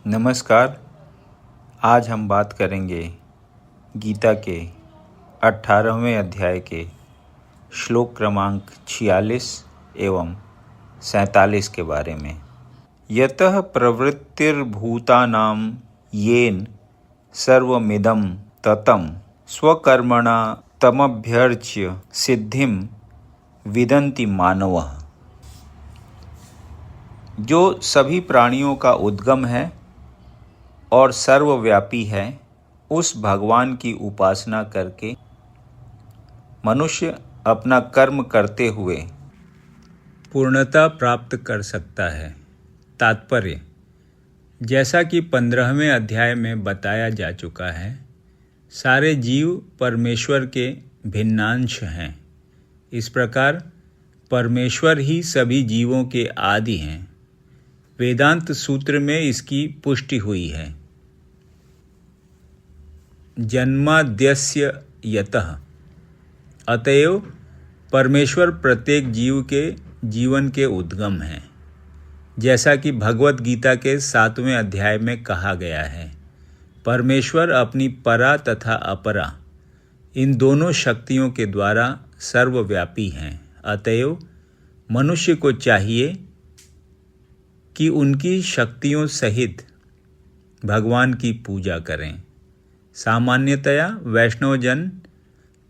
नमस्कार। आज हम बात करेंगे गीता के 18वें अध्याय के श्लोक क्रमांक 46 एवं 47 के बारे में। यतः प्रवृत्तिर्भूतानां येन सर्वमिदं ततं स्वकर्मणा तमभ्यर्च्य सिद्धिं विदन्ति मानवः। जो सभी प्राणियों का उद्गम है और सर्वव्यापी है, उस भगवान की उपासना करके मनुष्य अपना कर्म करते हुए पूर्णता प्राप्त कर सकता है। तात्पर्य: जैसा कि 15वें अध्याय में बताया जा चुका है, सारे जीव परमेश्वर के भिन्नांश हैं। इस प्रकार परमेश्वर ही सभी जीवों के आदि हैं। वेदांत सूत्र में इसकी पुष्टि हुई है। जन्माद्यस्य यतः, अतएव परमेश्वर प्रत्येक जीव के जीवन के उद्गम हैं। जैसा कि भगवत गीता के 7वें अध्याय में कहा गया है, परमेश्वर अपनी परा तथा अपरा इन दोनों शक्तियों के द्वारा सर्वव्यापी हैं। अतएव मनुष्य को चाहिए कि उनकी शक्तियों सहित भगवान की पूजा करें। सामान्यतया वैष्णवजन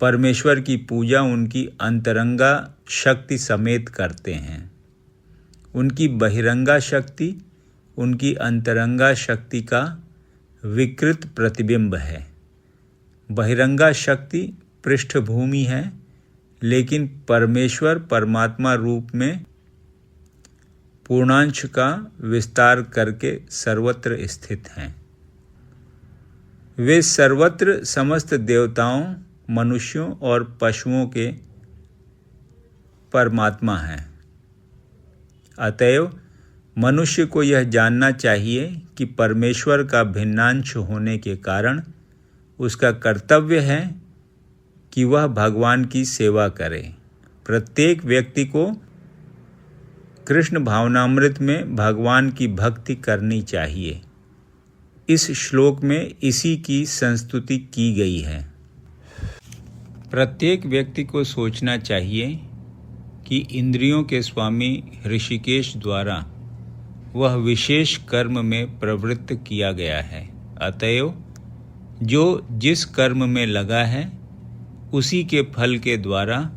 परमेश्वर की पूजा उनकी अंतरंगा शक्ति समेत करते हैं। उनकी बहिरंगा शक्ति उनकी अंतरंगा शक्ति का विकृत प्रतिबिंब है। बहिरंगा शक्ति पृष्ठभूमि है, लेकिन परमेश्वर परमात्मा रूप में पूर्णांश का विस्तार करके सर्वत्र स्थित हैं। वे सर्वत्र समस्त देवताओं, मनुष्यों और पशुओं के परमात्मा हैं। अतएव मनुष्य को यह जानना चाहिए कि परमेश्वर का भिन्नांश होने के कारण उसका कर्तव्य है कि वह भगवान की सेवा करे। प्रत्येक व्यक्ति को कृष्ण भावनामृत में भगवान की भक्ति करनी चाहिए। इस श्लोक में इसी की संस्तुति की गई है। प्रत्येक व्यक्ति को सोचना चाहिए कि इंद्रियों के स्वामी ऋषिकेश द्वारा वह विशेष कर्म में प्रवृत्त किया गया है। अतएव जो जिस कर्म में लगा है, उसी के फल के द्वारा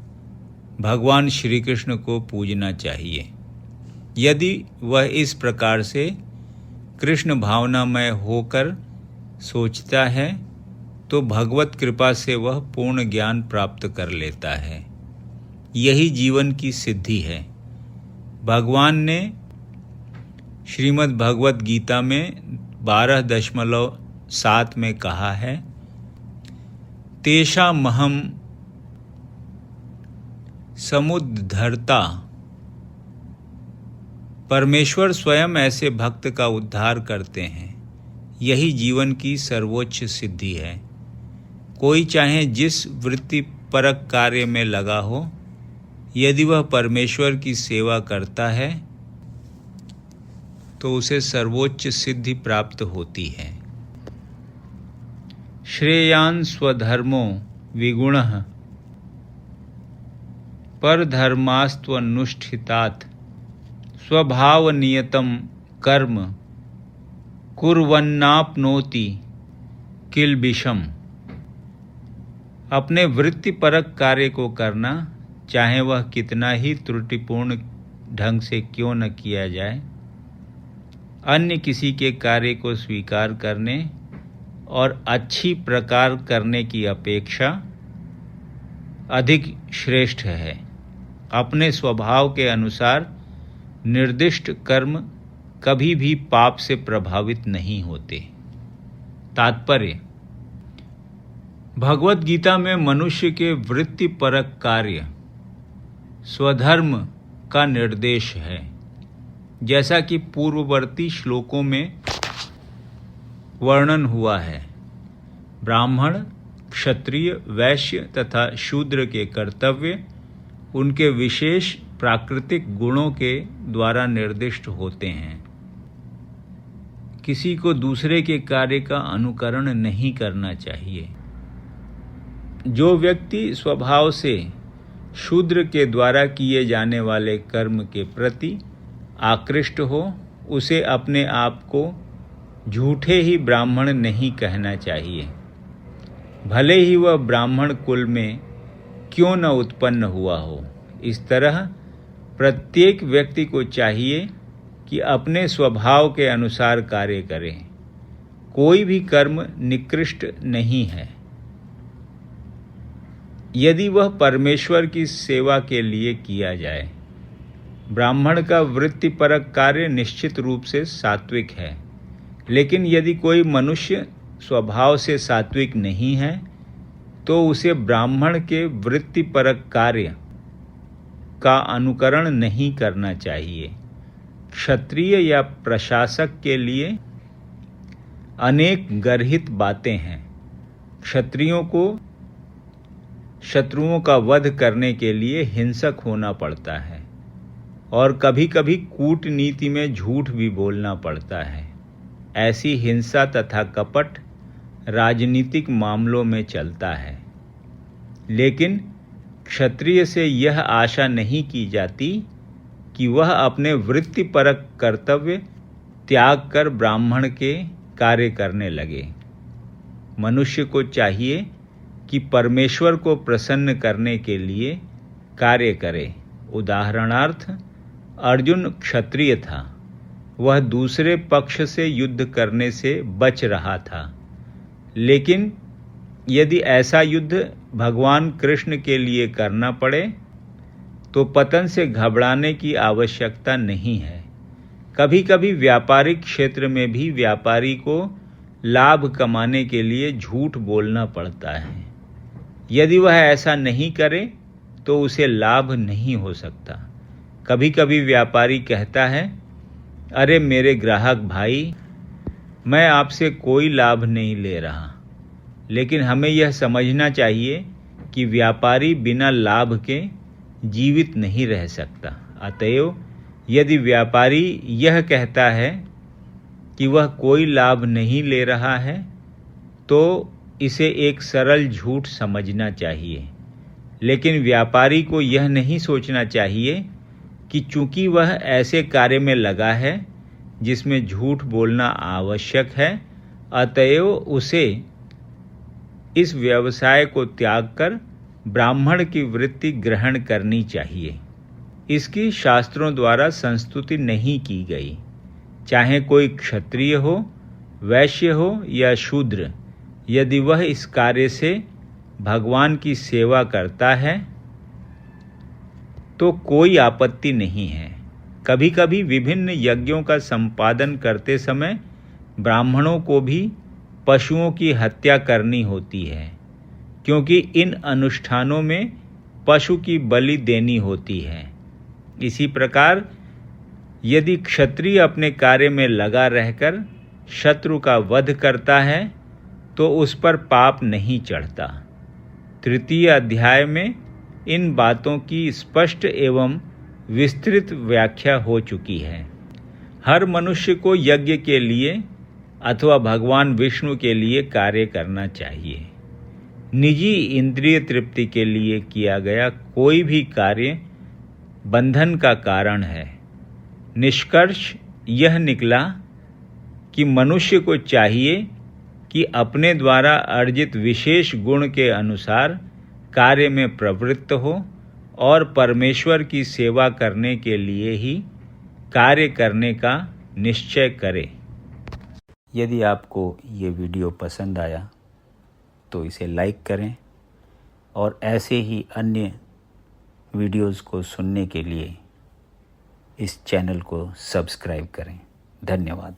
भगवान श्री कृष्ण को पूजना चाहिए। यदि वह इस प्रकार से कृष्ण भावनामय होकर सोचता है, तो भगवत कृपा से वह पूर्ण ज्ञान प्राप्त कर लेता है। यही जीवन की सिद्धि है। भगवान ने श्रीमद् भगवत गीता में 12.7 में कहा है, तेषामहं समुद्धर्ता। परमेश्वर स्वयं ऐसे भक्त का उद्धार करते हैं। यही जीवन की सर्वोच्च सिद्धि है। कोई चाहे जिस वृत्तिपरक कार्य में लगा हो, यदि वह परमेश्वर की सेवा करता है तो उसे सर्वोच्च सिद्धि प्राप्त होती है। श्रेयान् स्वधर्मो विगुणः परधर्मास्त्वनुष्ठितात् स्वभावनियतं कर्म कुर्वन्नाप्नोति किल्बिषम्। अपने वृत्तिपरक कार्य को करना, चाहे वह कितना ही त्रुटिपूर्ण ढंग से क्यों न किया जाए, अन्य किसी के कार्य को स्वीकार करने और अच्छी प्रकार करने की अपेक्षा अधिक श्रेष्ठ है। अपने स्वभाव के अनुसार निर्दिष्ट कर्म कभी भी पाप से प्रभावित नहीं होते। तात्पर्य: भगवत गीता में मनुष्य के वृत्तिपरक कार्य स्वधर्म का निर्देश है। जैसा कि पूर्ववर्ती श्लोकों में वर्णन हुआ है, ब्राह्मण, क्षत्रिय, वैश्य तथा शूद्र के कर्तव्य उनके विशेष प्राकृतिक गुणों के द्वारा निर्दिष्ट होते हैं। किसी को दूसरे के कार्य का अनुकरण नहीं करना चाहिए। जो व्यक्ति स्वभाव से शूद्र के द्वारा किए जाने वाले कर्म के प्रति आकृष्ट हो, उसे अपने आप को झूठे ही ब्राह्मण नहीं कहना चाहिए, भले ही वह ब्राह्मण कुल में क्यों न उत्पन्न हुआ हो। इस तरह प्रत्येक व्यक्ति को चाहिए कि अपने स्वभाव के अनुसार कार्य करें। कोई भी कर्म निकृष्ट नहीं है यदि वह परमेश्वर की सेवा के लिए किया जाए। ब्राह्मण का वृत्तिपरक कार्य निश्चित रूप से सात्विक है, लेकिन यदि कोई मनुष्य स्वभाव से सात्विक नहीं है तो उसे ब्राह्मण के वृत्तिपरक कार्य का अनुकरण नहीं करना चाहिए। क्षत्रिय या प्रशासक के लिए अनेक गर्हित बातें हैं। क्षत्रियों को शत्रुओं का वध करने के लिए हिंसक होना पड़ता है और कभी कभी कूटनीति में झूठ भी बोलना पड़ता है। ऐसी हिंसा तथा कपट राजनीतिक मामलों में चलता है, लेकिन क्षत्रिय से यह आशा नहीं की जाती कि वह अपने वृत्तिपरक कर्तव्य त्याग कर ब्राह्मण के कार्य करने लगे। मनुष्य को चाहिए कि परमेश्वर को प्रसन्न करने के लिए कार्य करे। उदाहरणार्थ, अर्जुन क्षत्रिय था, वह दूसरे पक्ष से युद्ध करने से बच रहा था, लेकिन यदि ऐसा युद्ध भगवान कृष्ण के लिए करना पड़े तो पतन से घबराने की आवश्यकता नहीं है। कभी कभी व्यापारिक क्षेत्र में भी व्यापारी को लाभ कमाने के लिए झूठ बोलना पड़ता है। यदि वह ऐसा नहीं करे तो उसे लाभ नहीं हो सकता। कभी कभी व्यापारी कहता है, अरे मेरे ग्राहक भाई, मैं आपसे कोई लाभ नहीं ले रहा। लेकिन हमें यह समझना चाहिए कि व्यापारी बिना लाभ के जीवित नहीं रह सकता। अतएव यदि व्यापारी यह कहता है कि वह कोई लाभ नहीं ले रहा है तो इसे एक सरल झूठ समझना चाहिए। लेकिन व्यापारी को यह नहीं सोचना चाहिए कि चूंकि वह ऐसे कार्य में लगा है जिसमें झूठ बोलना आवश्यक है, अतएव उसे इस व्यवसाय को त्याग कर ब्राह्मण की वृत्ति ग्रहण करनी चाहिए। इसकी शास्त्रों द्वारा संस्तुति नहीं की गई। चाहे कोई क्षत्रिय हो, वैश्य हो या शूद्र, यदि वह इस कार्य से भगवान की सेवा करता है तो कोई आपत्ति नहीं है। कभी कभी विभिन्न यज्ञों का संपादन करते समय ब्राह्मणों को भी पशुओं की हत्या करनी होती है, क्योंकि इन अनुष्ठानों में पशु की बलि देनी होती है। इसी प्रकार यदि क्षत्रिय अपने कार्य में लगा रहकर शत्रु का वध करता है तो उस पर पाप नहीं चढ़ता। तृतीय अध्याय में इन बातों की स्पष्ट एवं विस्तृत व्याख्या हो चुकी है। हर मनुष्य को यज्ञ के लिए अथवा भगवान विष्णु के लिए कार्य करना चाहिए। निजी इंद्रिय तृप्ति के लिए किया गया कोई भी कार्य बंधन का कारण है। निष्कर्ष यह निकला कि मनुष्य को चाहिए कि अपने द्वारा अर्जित विशेष गुण के अनुसार कार्य में प्रवृत्त हो और परमेश्वर की सेवा करने के लिए ही कार्य करने का निश्चय करे। यदि आपको ये वीडियो पसंद आया तो इसे लाइक करें और ऐसे ही अन्य वीडियोज़ को सुनने के लिए इस चैनल को सब्सक्राइब करें। धन्यवाद।